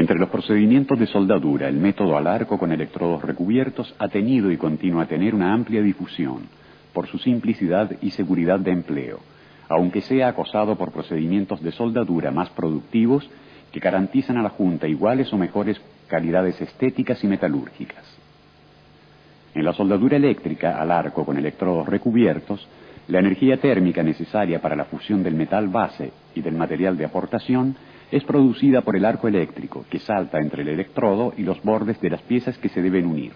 Entre los procedimientos de soldadura, el método al arco con electrodos recubiertos ha tenido y continúa a tener una amplia difusión, por su simplicidad y seguridad de empleo, aunque sea acosado por procedimientos de soldadura más productivos que garantizan a la Junta iguales o mejores calidades estéticas y metalúrgicas. En la soldadura eléctrica al arco con electrodos recubiertos, la energía térmica necesaria para la fusión del metal base y del material de aportación es producida por el arco eléctrico, que salta entre el electrodo y los bordes de las piezas que se deben unir.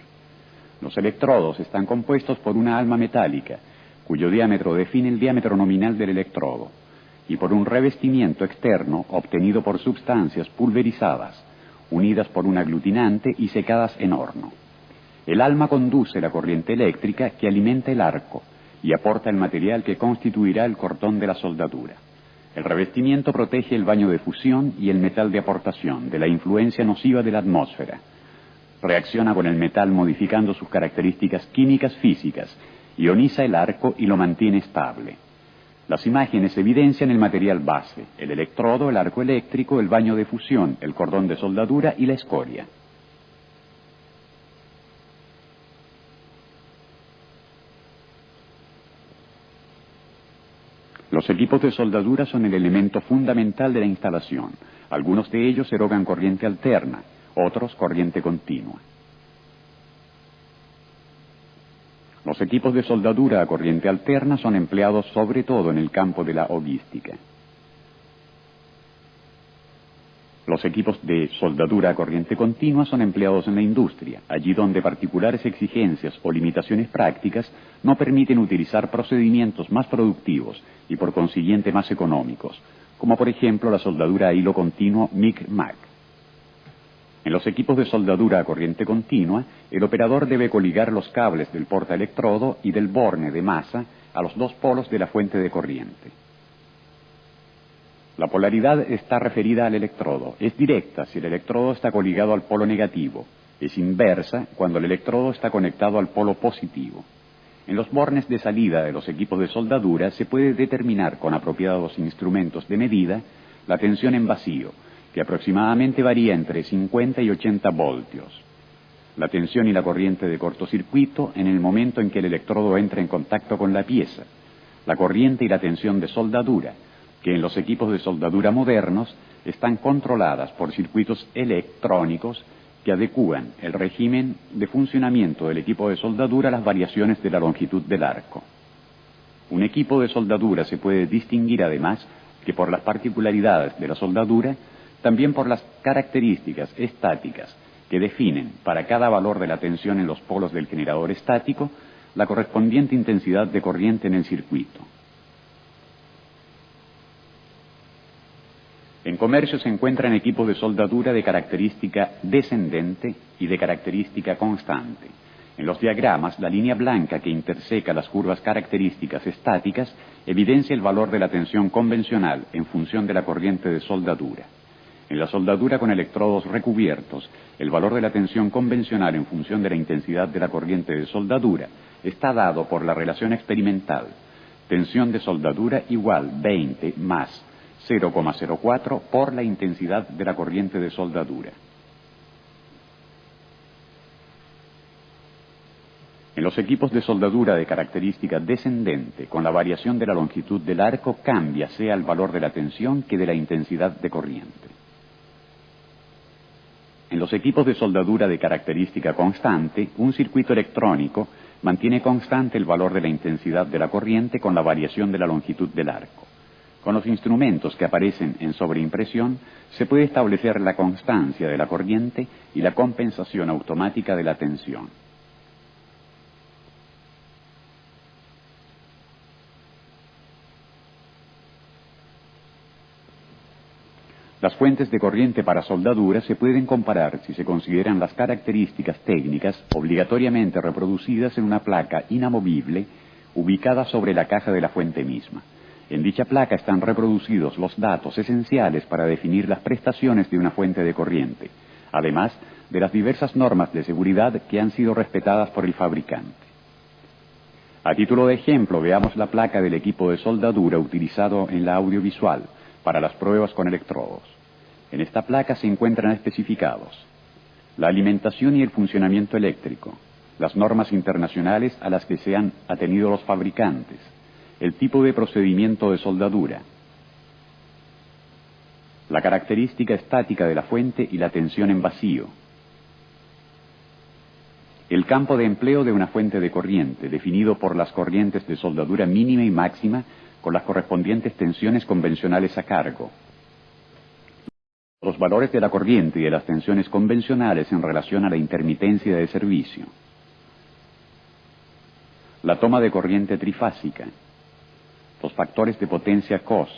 Los electrodos están compuestos por una alma metálica, cuyo diámetro define el diámetro nominal del electrodo, y por un revestimiento externo obtenido por sustancias pulverizadas, unidas por un aglutinante y secadas en horno. El alma conduce la corriente eléctrica que alimenta el arco y aporta el material que constituirá el cordón de la soldadura. El revestimiento protege el baño de fusión y el metal de aportación de la influencia nociva de la atmósfera. Reacciona con el metal modificando sus características químicas físicas, ioniza el arco y lo mantiene estable. Las imágenes evidencian el material base, el electrodo, el arco eléctrico, el baño de fusión, el cordón de soldadura y la escoria. Los equipos de soldadura son el elemento fundamental de la instalación. Algunos de ellos erogan corriente alterna, otros corriente continua. Los equipos de soldadura a corriente alterna son empleados sobre todo en el campo de la hoguística. Los equipos de soldadura a corriente continua son empleados en la industria, allí donde particulares exigencias o limitaciones prácticas no permiten utilizar procedimientos más productivos y por consiguiente más económicos, como por ejemplo la soldadura a hilo continuo MIG-MAG. En los equipos de soldadura a corriente continua, el operador debe coligar los cables del portaelectrodo y del borne de masa a los dos polos de la fuente de corriente. La polaridad está referida al electrodo. Es directa si el electrodo está coligado al polo negativo. Es inversa cuando el electrodo está conectado al polo positivo. En los bornes de salida de los equipos de soldadura se puede determinar con apropiados instrumentos de medida la tensión en vacío, que aproximadamente varía entre 50 y 80 voltios. La tensión y la corriente de cortocircuito en el momento en que el electrodo entra en contacto con la pieza. La corriente y la tensión de soldadura, que en los equipos de soldadura modernos están controladas por circuitos electrónicos que adecúan el régimen de funcionamiento del equipo de soldadura a las variaciones de la longitud del arco. Un equipo de soldadura se puede distinguir además que por las particularidades de la soldadura, también por las características estáticas que definen para cada valor de la tensión en los polos del generador estático la correspondiente intensidad de corriente en el circuito. En comercio se encuentran equipos de soldadura de característica descendente y de característica constante. En los diagramas, la línea blanca que interseca las curvas características estáticas evidencia el valor de la tensión convencional en función de la corriente de soldadura. En la soldadura con electrodos recubiertos, el valor de la tensión convencional en función de la intensidad de la corriente de soldadura está dado por la relación experimental. Tensión de soldadura igual 20 más 0,04 por la intensidad de la corriente de soldadura. En los equipos de soldadura de característica descendente, con la variación de la longitud del arco cambia sea el valor de la tensión que de la intensidad de corriente. En los equipos de soldadura de característica constante, un circuito electrónico mantiene constante el valor de la intensidad de la corriente con la variación de la longitud del arco. Con los instrumentos que aparecen en sobreimpresión, se puede establecer la constancia de la corriente y la compensación automática de la tensión. Las fuentes de corriente para soldadura se pueden comparar si se consideran las características técnicas obligatoriamente reproducidas en una placa inamovible ubicada sobre la caja de la fuente misma. En dicha placa están reproducidos los datos esenciales para definir las prestaciones de una fuente de corriente, además de las diversas normas de seguridad que han sido respetadas por el fabricante. A título de ejemplo, veamos la placa del equipo de soldadura utilizado en la audiovisual para las pruebas con electrodos. En esta placa se encuentran especificados la alimentación y el funcionamiento eléctrico, las normas internacionales a las que se han atenido los fabricantes, el tipo de procedimiento de soldadura, la característica estática de la fuente y la tensión en vacío, el campo de empleo de una fuente de corriente, definido por las corrientes de soldadura mínima y máxima con las correspondientes tensiones convencionales a cargo, los valores de la corriente y de las tensiones convencionales en relación a la intermitencia de servicio, la toma de corriente trifásica, los factores de potencia cos,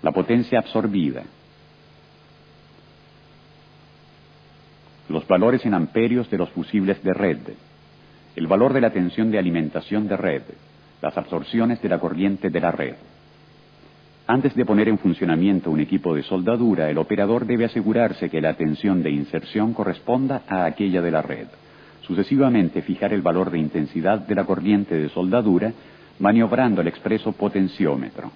la potencia absorbida, los valores en amperios de los fusibles de red, el valor de la tensión de alimentación de red, las absorciones de la corriente de la red. Antes de poner en funcionamiento un equipo de soldadura, el operador debe asegurarse que la tensión de inserción corresponda a aquella de la red. Sucesivamente fijar el valor de intensidad de la corriente de soldadura, maniobrando el expreso potenciómetro.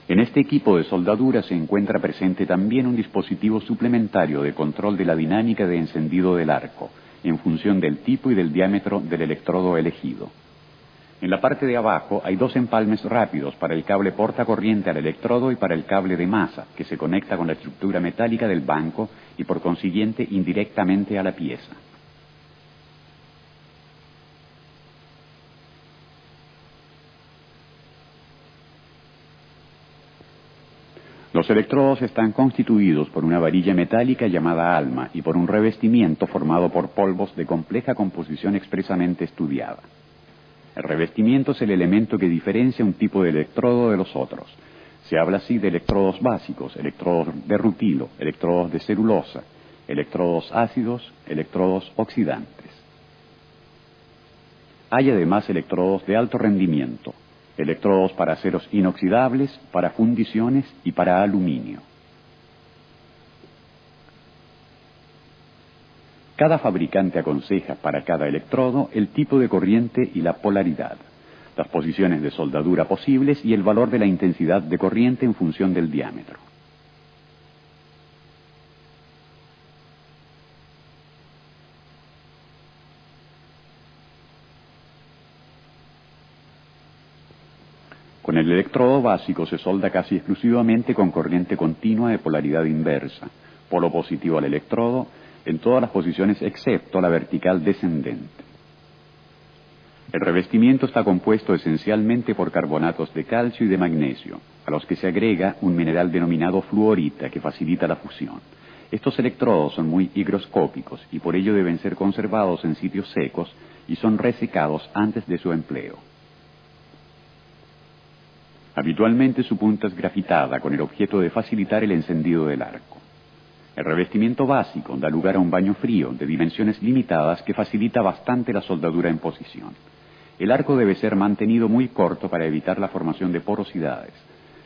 En este equipo de soldadura se encuentra presente también un dispositivo suplementario de control de la dinámica de encendido del arco, en función del tipo y del diámetro del electrodo elegido. En la parte de abajo hay dos empalmes rápidos para el cable portacorriente al electrodo y para el cable de masa, que se conecta con la estructura metálica del banco y por consiguiente indirectamente a la pieza. Los electrodos están constituidos por una varilla metálica llamada alma y por un revestimiento formado por polvos de compleja composición expresamente estudiada. El revestimiento es el elemento que diferencia un tipo de electrodo de los otros. Se habla así de electrodos básicos, electrodos de rutilo, electrodos de celulosa, electrodos ácidos, electrodos oxidantes. Hay además electrodos de alto rendimiento, electrodos para aceros inoxidables, para fundiciones y para aluminio. Cada fabricante aconseja para cada electrodo el tipo de corriente y la polaridad, las posiciones de soldadura posibles y el valor de la intensidad de corriente en función del diámetro. Con el electrodo básico se solda casi exclusivamente con corriente continua de polaridad inversa, polo positivo al electrodo, en todas las posiciones excepto la vertical descendente. El revestimiento está compuesto esencialmente por carbonatos de calcio y de magnesio, a los que se agrega un mineral denominado fluorita que facilita la fusión. Estos electrodos son muy higroscópicos y por ello deben ser conservados en sitios secos y son resecados antes de su empleo. Habitualmente su punta es grafitada con el objeto de facilitar el encendido del arco. El revestimiento básico da lugar a un baño frío de dimensiones limitadas que facilita bastante la soldadura en posición. El arco debe ser mantenido muy corto para evitar la formación de porosidades.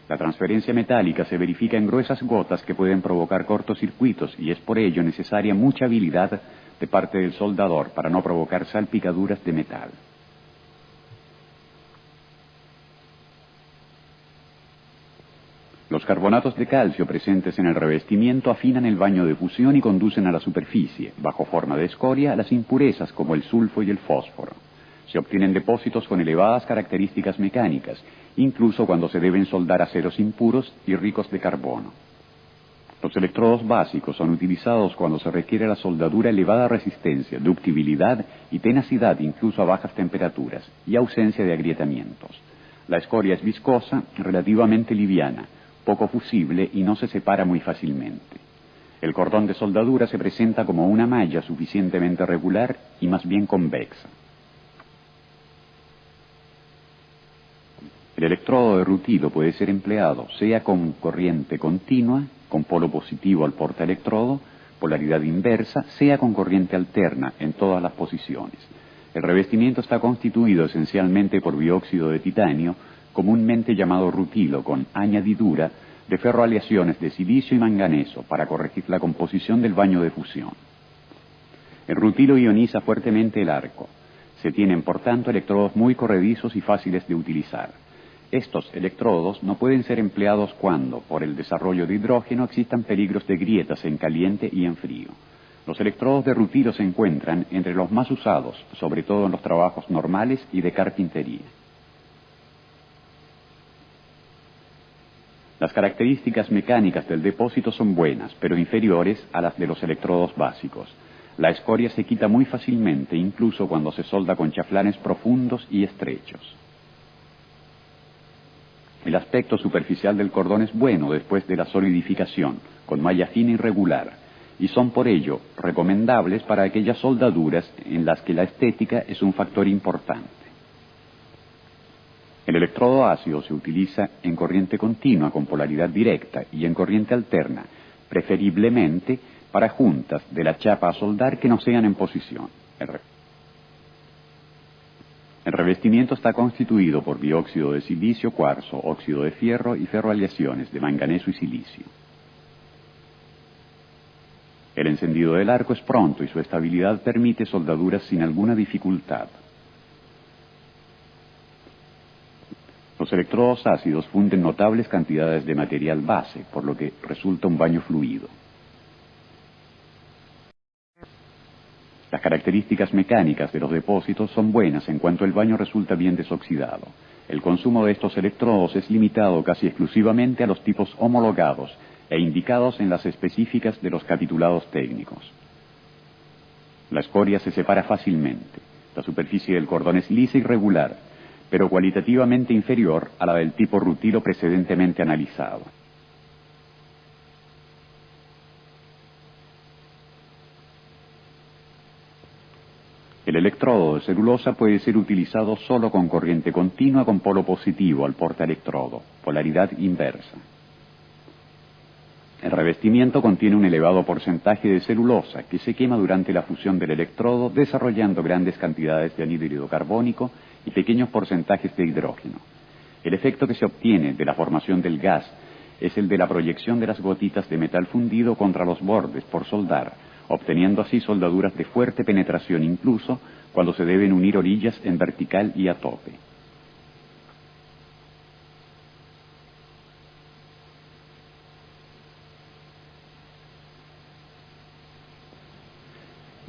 La transferencia metálica se verifica en gruesas gotas que pueden provocar cortocircuitos y es por ello necesaria mucha habilidad de parte del soldador para no provocar salpicaduras de metal. Los carbonatos de calcio presentes en el revestimiento afinan el baño de fusión y conducen a la superficie, bajo forma de escoria, las impurezas como el sulfo y el fósforo. Se obtienen depósitos con elevadas características mecánicas, incluso cuando se deben soldar aceros impuros y ricos de carbono. Los electrodos básicos son utilizados cuando se requiere la soldadura elevada resistencia, ductibilidad y tenacidad incluso a bajas temperaturas, y ausencia de agrietamientos. La escoria es viscosa, relativamente liviana, poco fusible y no se separa muy fácilmente. El cordón de soldadura se presenta como una malla suficientemente regular y más bien convexa. El electrodo de rutilo puede ser empleado sea con corriente continua, con polo positivo al portaelectrodo, polaridad inversa, sea con corriente alterna en todas las posiciones. El revestimiento está constituido esencialmente por dióxido de titanio, comúnmente llamado rutilo, con añadidura de ferroaleaciones de silicio y manganeso para corregir la composición del baño de fusión. El rutilo ioniza fuertemente el arco. Se tienen, por tanto, electrodos muy corredizos y fáciles de utilizar. Estos electrodos no pueden ser empleados cuando, por el desarrollo de hidrógeno, existan peligros de grietas en caliente y en frío. Los electrodos de rutilo se encuentran entre los más usados, sobre todo en los trabajos normales y de carpintería. Las características mecánicas del depósito son buenas, pero inferiores a las de los electrodos básicos. La escoria se quita muy fácilmente, incluso cuando se solda con chaflanes profundos y estrechos. El aspecto superficial del cordón es bueno después de la solidificación, con malla fina y regular, y son por ello recomendables para aquellas soldaduras en las que la estética es un factor importante. El electrodo ácido se utiliza en corriente continua con polaridad directa y en corriente alterna, preferiblemente para juntas de la chapa a soldar que no sean en posición. El revestimiento está constituido por dióxido de silicio, cuarzo, óxido de fierro y ferroaleaciones de manganeso y silicio. El encendido del arco es pronto y su estabilidad permite soldaduras sin alguna dificultad. Los electrodos ácidos funden notables cantidades de material base, por lo que resulta un baño fluido. Las características mecánicas de los depósitos son buenas en cuanto el baño resulta bien desoxidado. El consumo de estos electrodos es limitado casi exclusivamente a los tipos homologados e indicados en las específicas de los capitulados técnicos. La escoria se separa fácilmente. La superficie del cordón es lisa y regular, pero cualitativamente inferior a la del tipo rutilo precedentemente analizado. El electrodo de celulosa puede ser utilizado solo con corriente continua con polo positivo al portaelectrodo, polaridad inversa. El revestimiento contiene un elevado porcentaje de celulosa que se quema durante la fusión del electrodo, desarrollando grandes cantidades de anhídrido carbónico y pequeños porcentajes de hidrógeno. El efecto que se obtiene de la formación del gas es el de la proyección de las gotitas de metal fundido contra los bordes por soldar, obteniendo así soldaduras de fuerte penetración incluso cuando se deben unir orillas en vertical y a tope.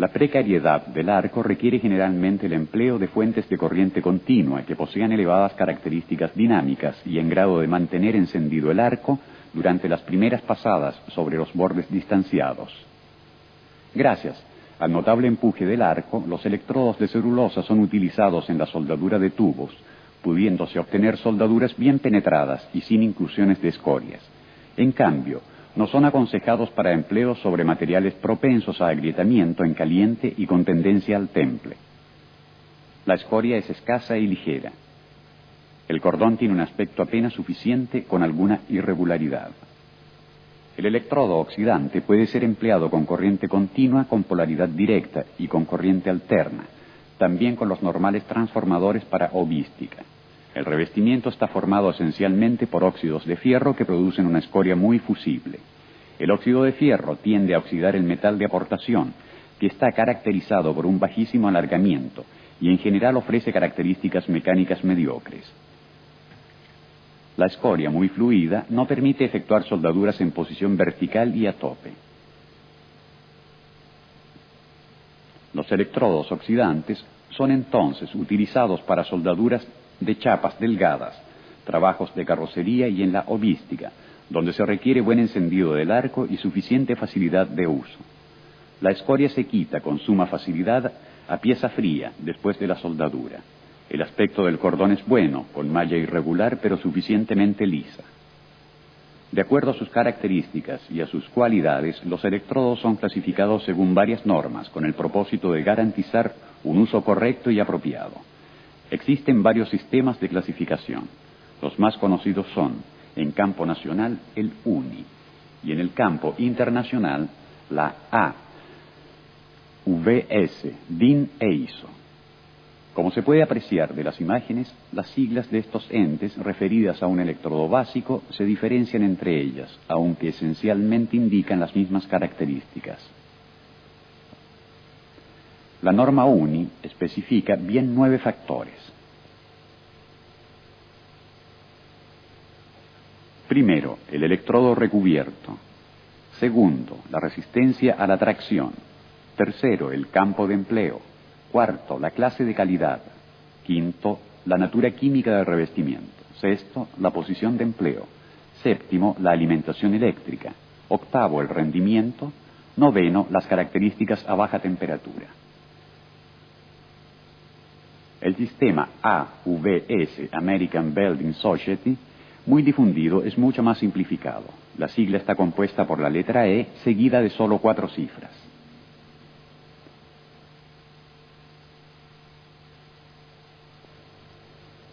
La precariedad del arco requiere generalmente el empleo de fuentes de corriente continua que posean elevadas características dinámicas y en grado de mantener encendido el arco durante las primeras pasadas sobre los bordes distanciados. Gracias al notable empuje del arco, los electrodos de celulosa son utilizados en la soldadura de tubos, pudiéndose obtener soldaduras bien penetradas y sin inclusiones de escorias. En cambio, no son aconsejados para empleo sobre materiales propensos a agrietamiento en caliente y con tendencia al temple. La escoria es escasa y ligera. El cordón tiene un aspecto apenas suficiente con alguna irregularidad. El electrodo oxidante puede ser empleado con corriente continua, con polaridad directa y con corriente alterna, también con los normales transformadores para hovística. El revestimiento está formado esencialmente por óxidos de fierro que producen una escoria muy fusible. El óxido de fierro tiende a oxidar el metal de aportación, que está caracterizado por un bajísimo alargamiento y en general ofrece características mecánicas mediocres. La escoria, muy fluida, no permite efectuar soldaduras en posición vertical y a tope. Los electrodos oxidantes son entonces utilizados para soldaduras de chapas delgadas, trabajos de carrocería y en la hovística, donde se requiere buen encendido del arco y suficiente facilidad de uso. La escoria se quita con suma facilidad a pieza fría después de la soldadura. El aspecto del cordón es bueno, con malla irregular pero suficientemente lisa. De acuerdo a sus características y a sus cualidades, los electrodos son clasificados según varias normas, con el propósito de garantizar un uso correcto y apropiado. Existen varios sistemas de clasificación. Los más conocidos son, en campo nacional, el UNI, y en el campo internacional, la A, VS, DIN e ISO. Como se puede apreciar de las imágenes, las siglas de estos entes referidas a un electrodo básico se diferencian entre ellas, aunque esencialmente indican las mismas características. La norma UNI especifica bien 9 factores. Primero, el electrodo recubierto. Segundo, la resistencia a la tracción. Tercero, el campo de empleo. Cuarto, la clase de calidad. Quinto, la natura química del revestimiento. Sexto, la posición de empleo. Séptimo, la alimentación eléctrica. Octavo, el rendimiento. Noveno, las características a baja temperatura. El sistema AVS, American Welding Society, muy difundido, es mucho más simplificado. La sigla está compuesta por la letra E, seguida de solo 4 cifras.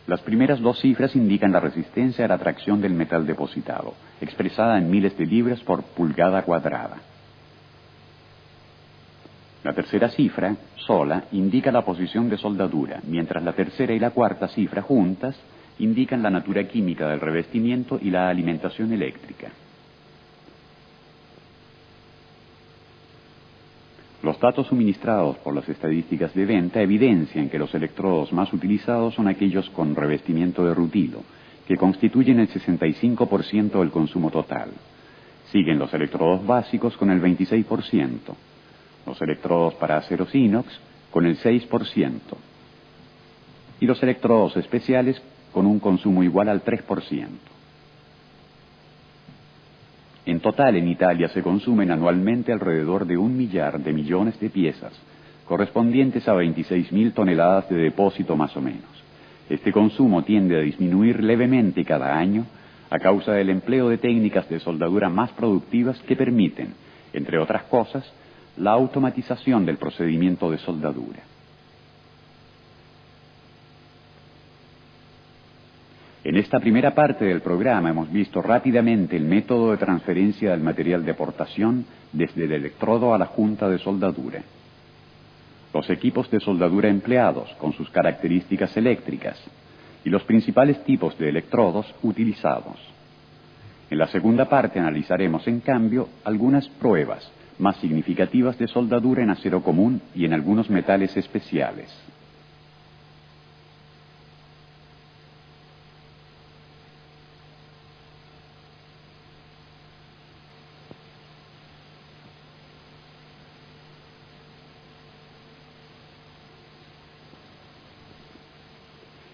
Las primeras 2 cifras indican la resistencia a la tracción del metal depositado, expresada en miles de libras por pulgada cuadrada. La tercera cifra, sola, indica la posición de soldadura, mientras la tercera y la cuarta cifra juntas indican la natura química del revestimiento y la alimentación eléctrica. Los datos suministrados por las estadísticas de venta evidencian que los electrodos más utilizados son aquellos con revestimiento de rutilo, que constituyen el 65% del consumo total. Siguen los electrodos básicos con el 26%, los electrodos para aceros inox con el 6%, y los electrodos especiales con un consumo igual al 3%. En total, en Italia se consumen anualmente alrededor de 1 millar de millones de piezas, correspondientes a 26.000 toneladas de depósito más o menos. Este consumo tiende a disminuir levemente cada año a causa del empleo de técnicas de soldadura más productivas que permiten, entre otras cosas, la automatización del procedimiento de soldadura. En esta primera parte del programa hemos visto rápidamente el método de transferencia del material de aportación desde el electrodo a la junta de soldadura. Los equipos de soldadura empleados con sus características eléctricas y los principales tipos de electrodos utilizados. En la segunda parte analizaremos, en cambio, algunas pruebas más significativas de soldadura en acero común y en algunos metales especiales.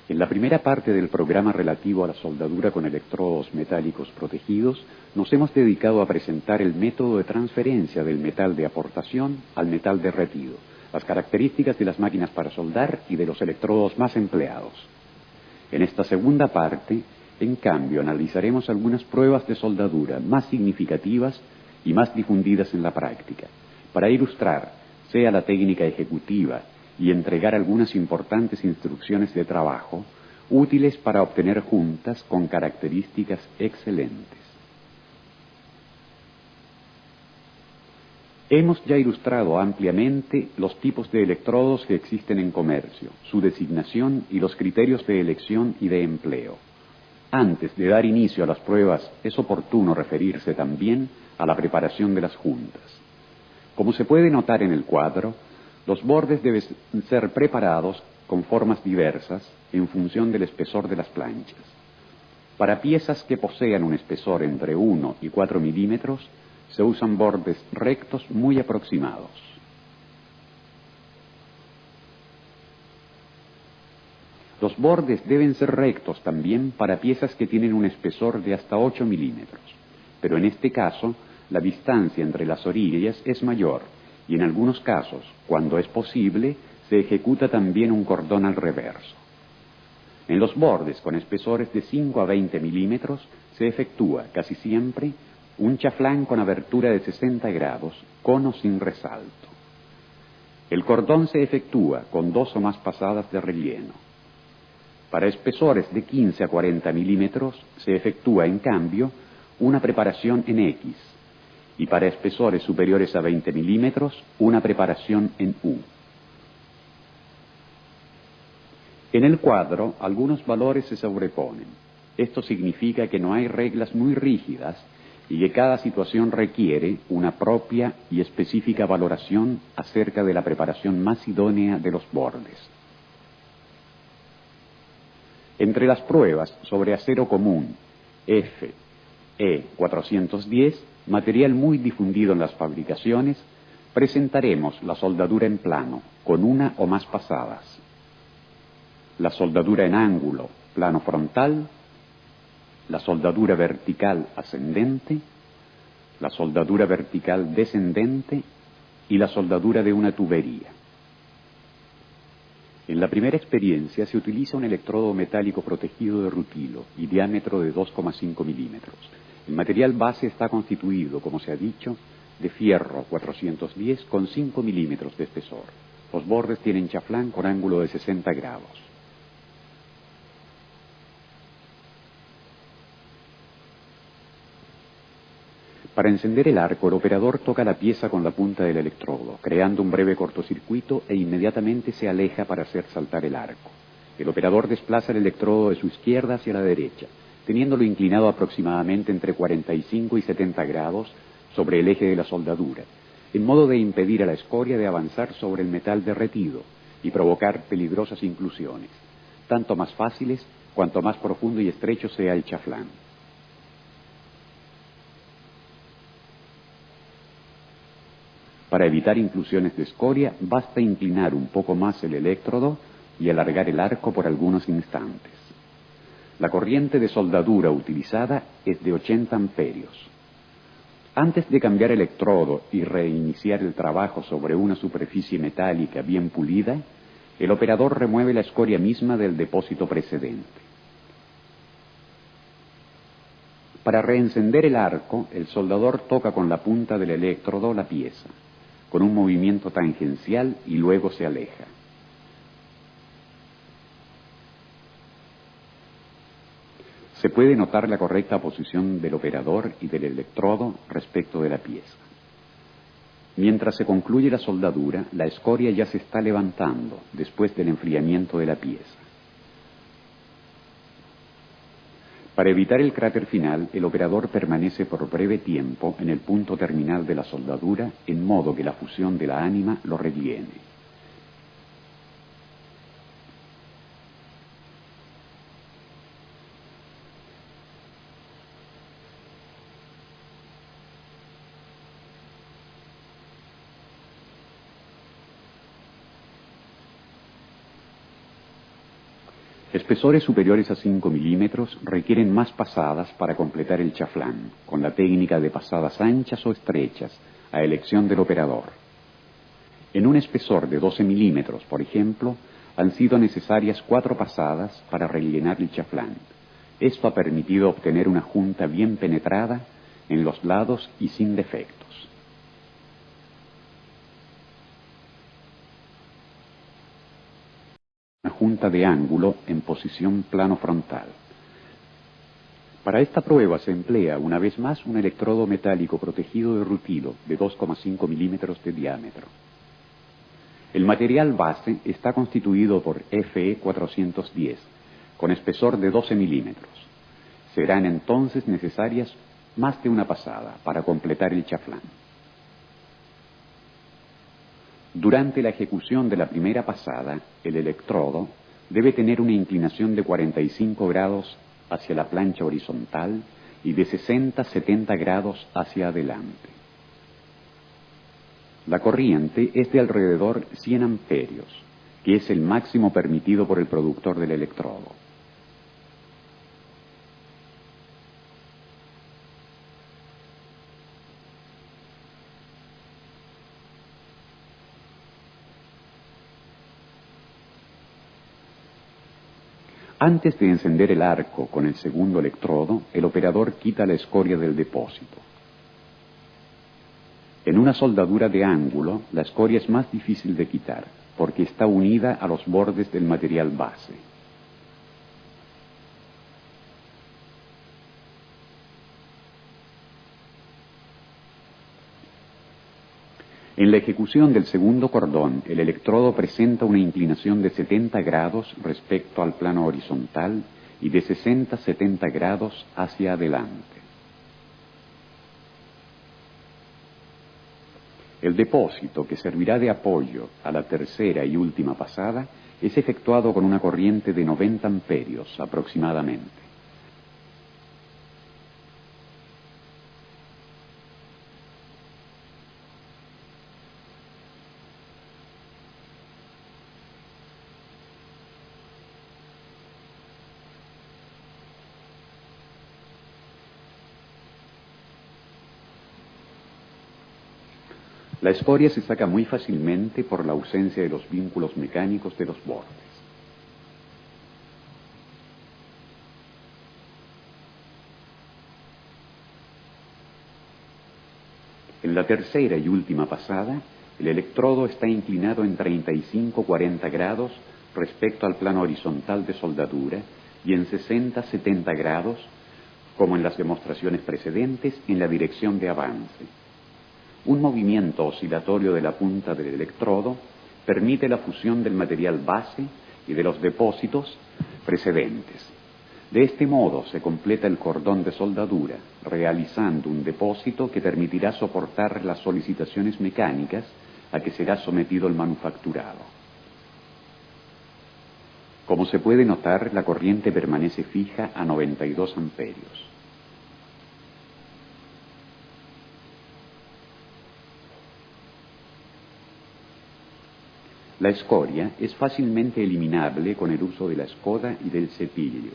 En la primera parte del programa relativo a la soldadura con electrodos metálicos protegidos, nos hemos dedicado a presentar el método de transferencia del metal de aportación al metal derretido, las características de las máquinas para soldar y de los electrodos más empleados. En esta segunda parte, en cambio, analizaremos algunas pruebas de soldadura más significativas y más difundidas en la práctica, para ilustrar, sea la técnica ejecutiva y entregar algunas importantes instrucciones de trabajo útiles para obtener juntas con características excelentes. Hemos ya ilustrado ampliamente los tipos de electrodos que existen en comercio, su designación y los criterios de elección y de empleo. Antes de dar inicio a las pruebas, es oportuno referirse también a la preparación de las juntas. Como se puede notar en el cuadro, los bordes deben ser preparados con formas diversas en función del espesor de las planchas. Para piezas que posean un espesor entre 1 y 4 milímetros, se usan bordes rectos muy aproximados. Los bordes deben ser rectos también para piezas que tienen un espesor de hasta 8 milímetros, pero en este caso, la distancia entre las orillas es mayor, y en algunos casos, cuando es posible, se ejecuta también un cordón al reverso. En los bordes con espesores de 5 a 20 milímetros se efectúa, casi siempre, un chaflán con abertura de 60 grados, cono sin resalto. El cordón se efectúa con 2 o más pasadas de relleno. Para espesores de 15 a 40 milímetros se efectúa, en cambio, una preparación en X, y para espesores superiores a 20 milímetros, una preparación en U. En el cuadro, algunos valores se sobreponen. Esto significa que no hay reglas muy rígidas y que cada situación requiere una propia y específica valoración acerca de la preparación más idónea de los bordes. Entre las pruebas sobre acero común FE410, material muy difundido en las fabricaciones, presentaremos la soldadura en plano, con una o más pasadas, la soldadura en ángulo, plano frontal, la soldadura vertical ascendente, la soldadura vertical descendente y la soldadura de una tubería. En la primera experiencia se utiliza un electrodo metálico protegido de rutilo y diámetro de 2,5 milímetros. El material base está constituido, como se ha dicho, de fierro 410 con 5 milímetros de espesor. Los bordes tienen chaflán con ángulo de 60 grados. Para encender el arco, el operador toca la pieza con la punta del electrodo, creando un breve cortocircuito e inmediatamente se aleja para hacer saltar el arco. El operador desplaza el electrodo de su izquierda hacia la derecha, teniéndolo inclinado aproximadamente entre 45 y 70 grados sobre el eje de la soldadura, en modo de impedir a la escoria de avanzar sobre el metal derretido y provocar peligrosas inclusiones, tanto más fáciles cuanto más profundo y estrecho sea el chaflán. Para evitar inclusiones de escoria, basta inclinar un poco más el electrodo y alargar el arco por algunos instantes. La corriente de soldadura utilizada es de 80 amperios. Antes de cambiar el electrodo y reiniciar el trabajo sobre una superficie metálica bien pulida, el operador remueve la escoria misma del depósito precedente. Para reencender el arco, el soldador toca con la punta del electrodo la pieza, con un movimiento tangencial y luego se aleja. Se puede notar la correcta posición del operador y del electrodo respecto de la pieza. Mientras se concluye la soldadura, la escoria ya se está levantando después del enfriamiento de la pieza. Para evitar el cráter final, el operador permanece por breve tiempo en el punto terminal de la soldadura, en modo que la fusión de la ánima lo rellene. Espesores superiores a 5 milímetros requieren más pasadas para completar el chaflán, con la técnica de pasadas anchas o estrechas, a elección del operador. En un espesor de 12 milímetros, por ejemplo, han sido necesarias 4 pasadas para rellenar el chaflán. Esto ha permitido obtener una junta bien penetrada en los lados y sin defectos. Una junta de ángulo en posición plano frontal. Para esta prueba se emplea una vez más un electrodo metálico protegido de rutilo de 2,5 milímetros de diámetro. El material base está constituido por FE410, con espesor de 12 milímetros. Serán entonces necesarias más de una pasada para completar el chaflán. Durante la ejecución de la primera pasada, el electrodo debe tener una inclinación de 45 grados hacia la plancha horizontal y de 60-70 grados hacia adelante. La corriente es de alrededor 100 amperios, que es el máximo permitido por el productor del electrodo. Antes de encender el arco con el segundo electrodo, el operador quita la escoria del depósito. En una soldadura de ángulo, la escoria es más difícil de quitar, porque está unida a los bordes del material base. En la ejecución del segundo cordón, el electrodo presenta una inclinación de 70 grados respecto al plano horizontal y de 60-70 grados hacia adelante. El depósito, que servirá de apoyo a la tercera y última pasada, es efectuado con una corriente de 90 amperios aproximadamente. La escoria se saca muy fácilmente por la ausencia de los vínculos mecánicos de los bordes. En la tercera y última pasada, el electrodo está inclinado en 35-40 grados respecto al plano horizontal de soldadura y en 60-70 grados, como en las demostraciones precedentes, en la dirección de avance. Un movimiento oscilatorio de la punta del electrodo permite la fusión del material base y de los depósitos precedentes. De este modo se completa el cordón de soldadura, realizando un depósito que permitirá soportar las solicitaciones mecánicas a que será sometido el manufacturado. Como se puede notar, la corriente permanece fija a 92 amperios. La escoria es fácilmente eliminable con el uso de la escoda y del cepillo.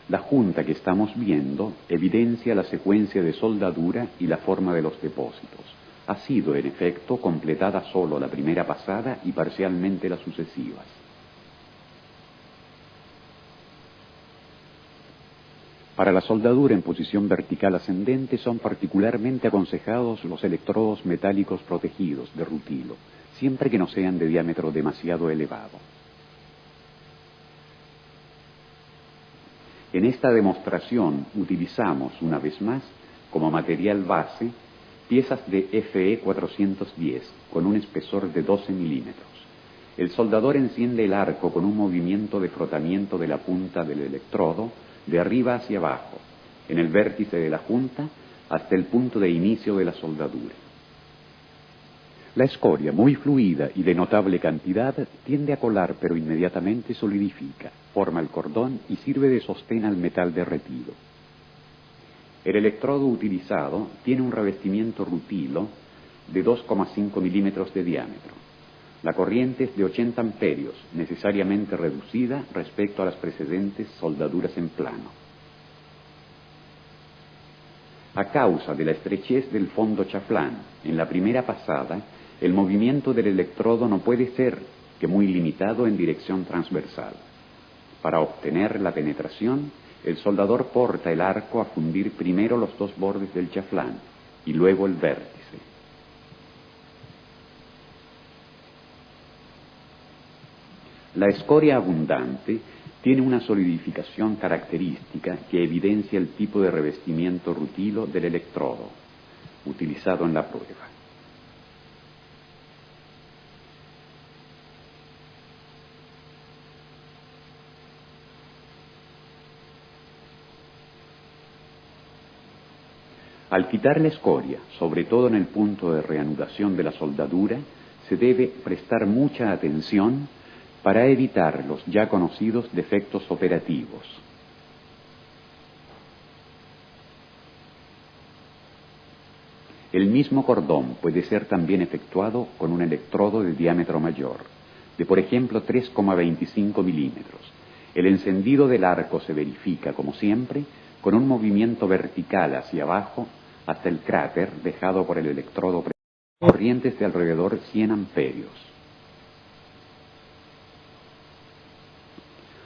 La junta que estamos viendo evidencia la secuencia de soldadura y la forma de los depósitos. Ha sido, en efecto, completada solo la primera pasada y parcialmente las sucesivas. Para la soldadura en posición vertical ascendente son particularmente aconsejados los electrodos metálicos protegidos de rutilo, siempre que no sean de diámetro demasiado elevado. En esta demostración utilizamos, una vez más, como material base, piezas de FE 410 con un espesor de 12 milímetros. El soldador enciende el arco con un movimiento de frotamiento de la punta del electrodo de arriba hacia abajo, en el vértice de la junta, hasta el punto de inicio de la soldadura. La escoria, muy fluida y de notable cantidad, tiende a colar pero inmediatamente solidifica, forma el cordón y sirve de sostén al metal derretido. El electrodo utilizado tiene un revestimiento rutilo de 2,5 milímetros de diámetro. La corriente es de 80 amperios, necesariamente reducida respecto a las precedentes soldaduras en plano. A causa de la estrechez del fondo chaflán, en la primera pasada, el movimiento del electrodo no puede ser que muy limitado en dirección transversal. Para obtener la penetración, el soldador porta el arco a fundir primero los dos bordes del chaflán y luego el vértice. La escoria abundante tiene una solidificación característica que evidencia el tipo de revestimiento rutilo del electrodo utilizado en la prueba. Al quitar la escoria, sobre todo en el punto de reanudación de la soldadura, se debe prestar mucha atención para evitar los ya conocidos defectos operativos. El mismo cordón puede ser también efectuado con un electrodo de diámetro mayor, de por ejemplo 3,25 milímetros. El encendido del arco se verifica, como siempre, con un movimiento vertical hacia abajo hasta el cráter dejado por el electrodo, corrientes de alrededor 100 amperios.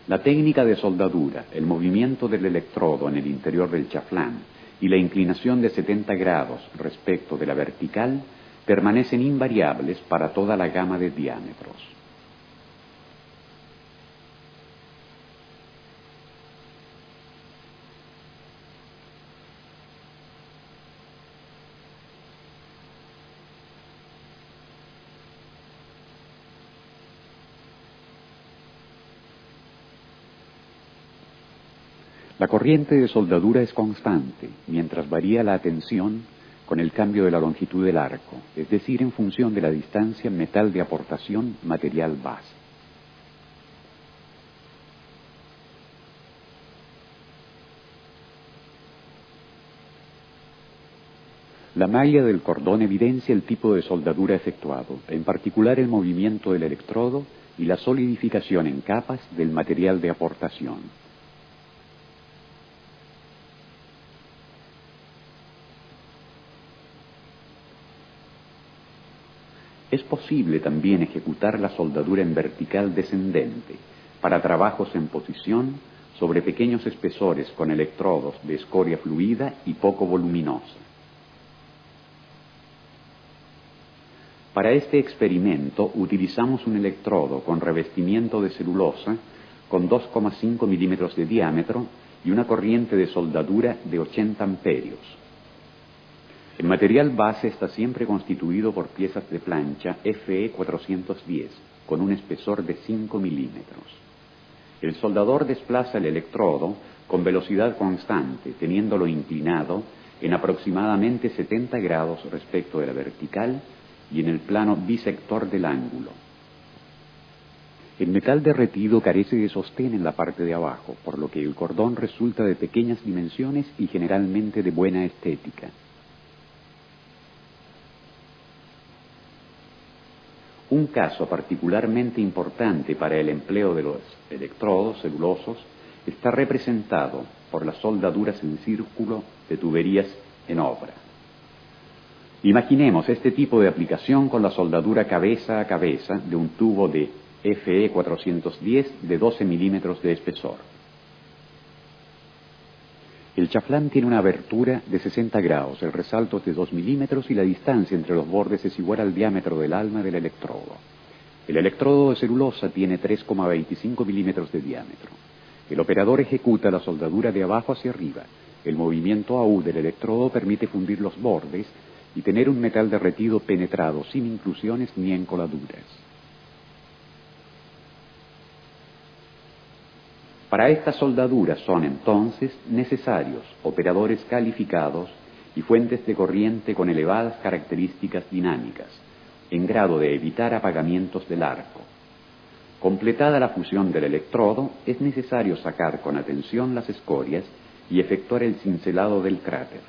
La técnica de soldadura, el movimiento del electrodo en el interior del chaflán y la inclinación de 70 grados respecto de la vertical permanecen invariables para toda la gama de diámetros. La corriente de soldadura es constante, mientras varía la tensión con el cambio de la longitud del arco, es decir, en función de la distancia metal de aportación, material base. La malla del cordón evidencia el tipo de soldadura efectuado, en particular el movimiento del electrodo y la solidificación en capas del material de aportación. Es posible también ejecutar la soldadura en vertical descendente para trabajos en posición sobre pequeños espesores con electrodos de escoria fluida y poco voluminosa. Para este experimento utilizamos un electrodo con revestimiento de celulosa con 2,5 milímetros de diámetro y una corriente de soldadura de 80 amperios. El material base está siempre constituido por piezas de plancha FE 410 con un espesor de 5 milímetros. El soldador desplaza el electrodo con velocidad constante, teniéndolo inclinado en aproximadamente 70 grados respecto de la vertical y en el plano bisector del ángulo. El metal derretido carece de sostén en la parte de abajo, por lo que el cordón resulta de pequeñas dimensiones y generalmente de buena estética. Un caso particularmente importante para el empleo de los electrodos celulosos está representado por las soldaduras en círculo de tuberías en obra. Imaginemos este tipo de aplicación con la soldadura cabeza a cabeza de un tubo de FE 410 de 12 milímetros de espesor. El chaflán tiene una abertura de 60 grados, el resalto es de 2 milímetros y la distancia entre los bordes es igual al diámetro del alma del electrodo. El electrodo de celulosa tiene 3,25 milímetros de diámetro. El operador ejecuta la soldadura de abajo hacia arriba. El movimiento AU del electrodo permite fundir los bordes y tener un metal derretido penetrado sin inclusiones ni encoladuras. Para estas soldaduras son entonces necesarios operadores calificados y fuentes de corriente con elevadas características dinámicas, en grado de evitar apagamientos del arco. Completada la fusión del electrodo, es necesario sacar con atención las escorias y efectuar el cincelado del cráter,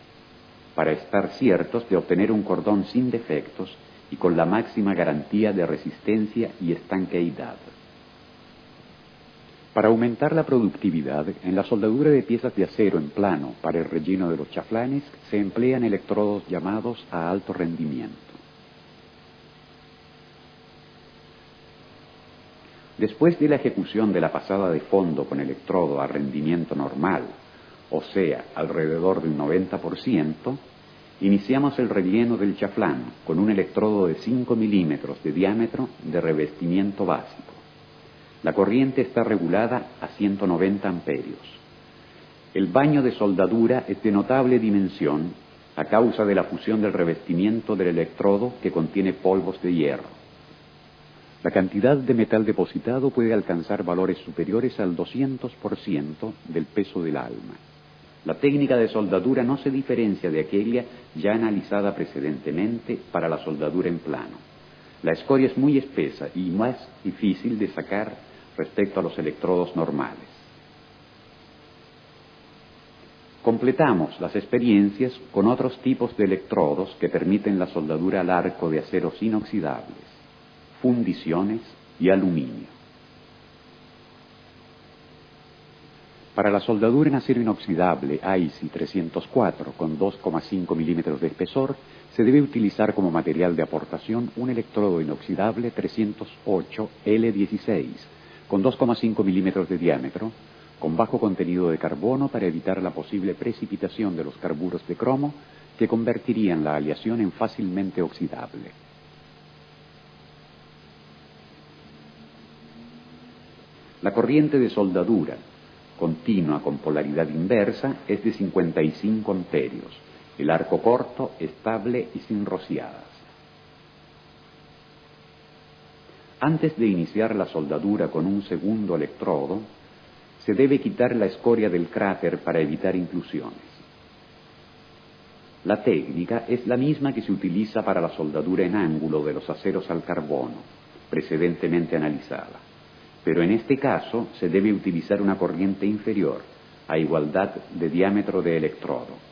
para estar ciertos de obtener un cordón sin defectos y con la máxima garantía de resistencia y estanqueidad. Para aumentar la productividad, en la soldadura de piezas de acero en plano para el relleno de los chaflanes se emplean electrodos llamados a alto rendimiento. Después de la ejecución de la pasada de fondo con electrodo a rendimiento normal, o sea, alrededor del 90%, iniciamos el relleno del chaflán con un electrodo de 5 milímetros de diámetro de revestimiento básico. La corriente está regulada a 190 amperios. El baño de soldadura es de notable dimensión a causa de la fusión del revestimiento del electrodo que contiene polvos de hierro. La cantidad de metal depositado puede alcanzar valores superiores al 200% del peso del alma. La técnica de soldadura no se diferencia de aquella ya analizada precedentemente para la soldadura en plano. La escoria es muy espesa y más difícil de sacar respecto a los electrodos normales. Completamos las experiencias con otros tipos de electrodos que permiten la soldadura al arco de aceros inoxidables, fundiciones y aluminio. Para la soldadura en acero inoxidable AISI 304 con 2,5 milímetros de espesor, se debe utilizar como material de aportación un electrodo inoxidable 308 L16 con 2,5 milímetros de diámetro, con bajo contenido de carbono para evitar la posible precipitación de los carburos de cromo que convertirían la aleación en fácilmente oxidable. La corriente de soldadura continua con polaridad inversa es de 55 amperios, el arco corto, estable y sin rociadas. Antes de iniciar la soldadura con un segundo electrodo, se debe quitar la escoria del cráter para evitar inclusiones. La técnica es la misma que se utiliza para la soldadura en ángulo de los aceros al carbono, precedentemente analizada, pero en este caso se debe utilizar una corriente inferior, a igualdad de diámetro de electrodo.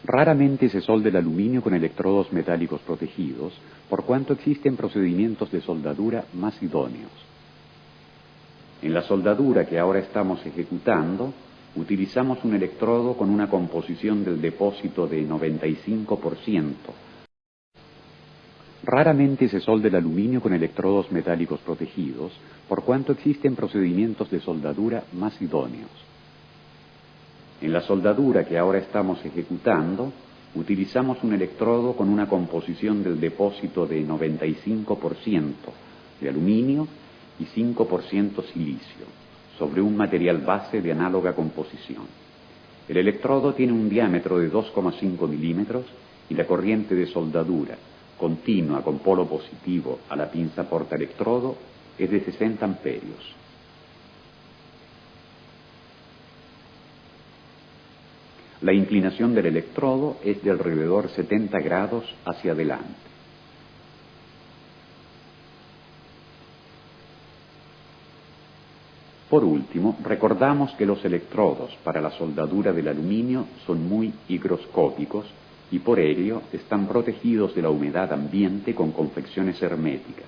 Raramente se solda el aluminio con electrodos metálicos protegidos, por cuanto existen procedimientos de soldadura más idóneos. En la soldadura que ahora estamos ejecutando, utilizamos un electrodo con una composición del depósito de 95%. Raramente se solda el aluminio con electrodos metálicos protegidos, por cuanto existen procedimientos de soldadura más idóneos. En la soldadura que ahora estamos ejecutando, utilizamos un electrodo con una composición del depósito de 95% de aluminio y 5% silicio, sobre un material base de análoga composición. El electrodo tiene un diámetro de 2,5 milímetros y la corriente de soldadura, continua con polo positivo a la pinza portaelectrodo, es de 60 amperios. La inclinación del electrodo es de alrededor 70 grados hacia adelante. Por último, recordamos que los electrodos para la soldadura del aluminio son muy higroscópicos y por ello están protegidos de la humedad ambiente con confecciones herméticas.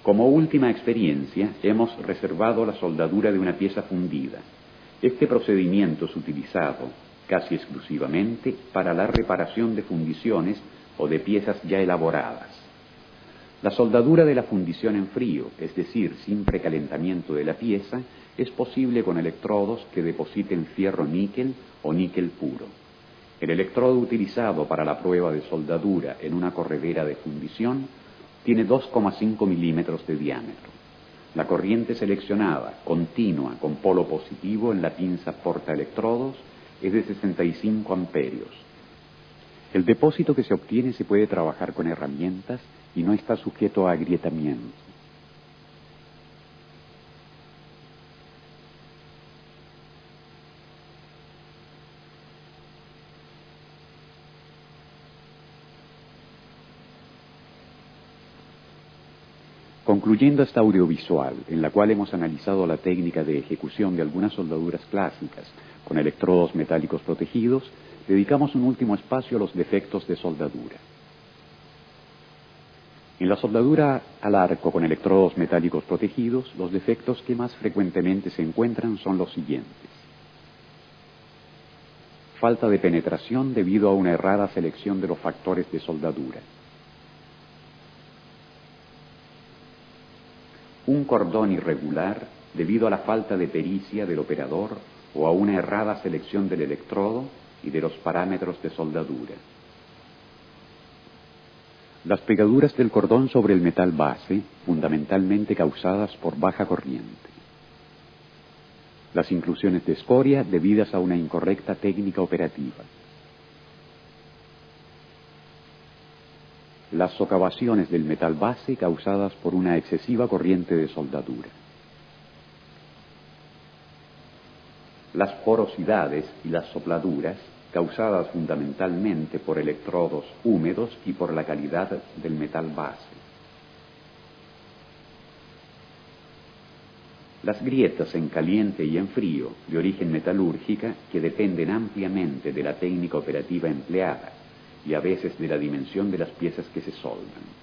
Como última experiencia, hemos reservado la soldadura de una pieza fundida. Este procedimiento es utilizado casi exclusivamente para la reparación de fundiciones o de piezas ya elaboradas. La soldadura de la fundición en frío, es decir, sin precalentamiento de la pieza, es posible con electrodos que depositen fierro níquel o níquel puro. El electrodo utilizado para la prueba de soldadura en una corredera de fundición tiene 2,5 milímetros de diámetro. La corriente seleccionada, continua, con polo positivo en la pinza portaelectrodos, es de 65 amperios. El depósito que se obtiene se puede trabajar con herramientas y no está sujeto a agrietamiento. Concluyendo esta audiovisual, en la cual hemos analizado la técnica de ejecución de algunas soldaduras clásicas con electrodos metálicos protegidos, dedicamos un último espacio a los defectos de soldadura. En la soldadura al arco con electrodos metálicos protegidos, los defectos que más frecuentemente se encuentran son los siguientes. Falta de penetración debido a una errada selección de los factores de soldadura. Un cordón irregular debido a la falta de pericia del operador o a una errada selección del electrodo y de los parámetros de soldadura. Las pegaduras del cordón sobre el metal base, fundamentalmente causadas por baja corriente. Las inclusiones de escoria debidas a una incorrecta técnica operativa. Las socavaciones del metal base causadas por una excesiva corriente de soldadura. Las porosidades y las sopladuras causadas fundamentalmente por electrodos húmedos y por la calidad del metal base. Las grietas en caliente y en frío de origen metalúrgica que dependen ampliamente de la técnica operativa empleada y a veces de la dimensión de las piezas que se soldan.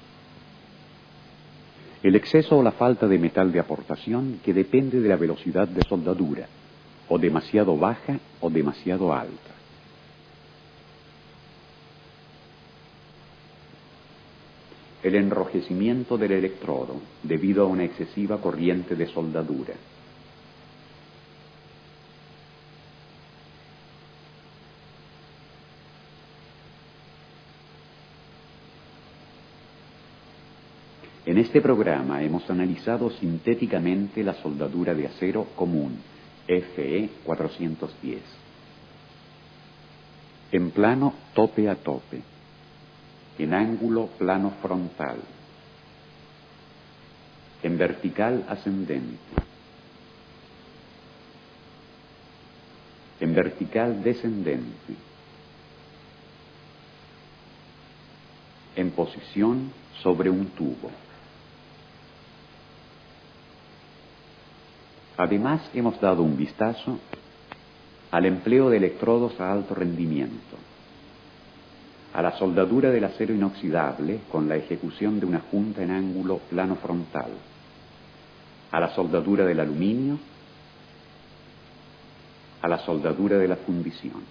El exceso o la falta de metal de aportación que depende de la velocidad de soldadura, o demasiado baja o demasiado alta. El enrojecimiento del electrodo debido a una excesiva corriente de soldadura. En este programa hemos analizado sintéticamente la soldadura de acero común, FE 410. En plano tope a tope. en ángulo plano frontal, en vertical ascendente, en vertical descendente, en posición sobre un tubo. Además, hemos dado un vistazo al empleo de electrodos a alto rendimiento, a la soldadura del acero inoxidable con la ejecución de una junta en ángulo plano frontal, a la soldadura del aluminio, a la soldadura de la fundición.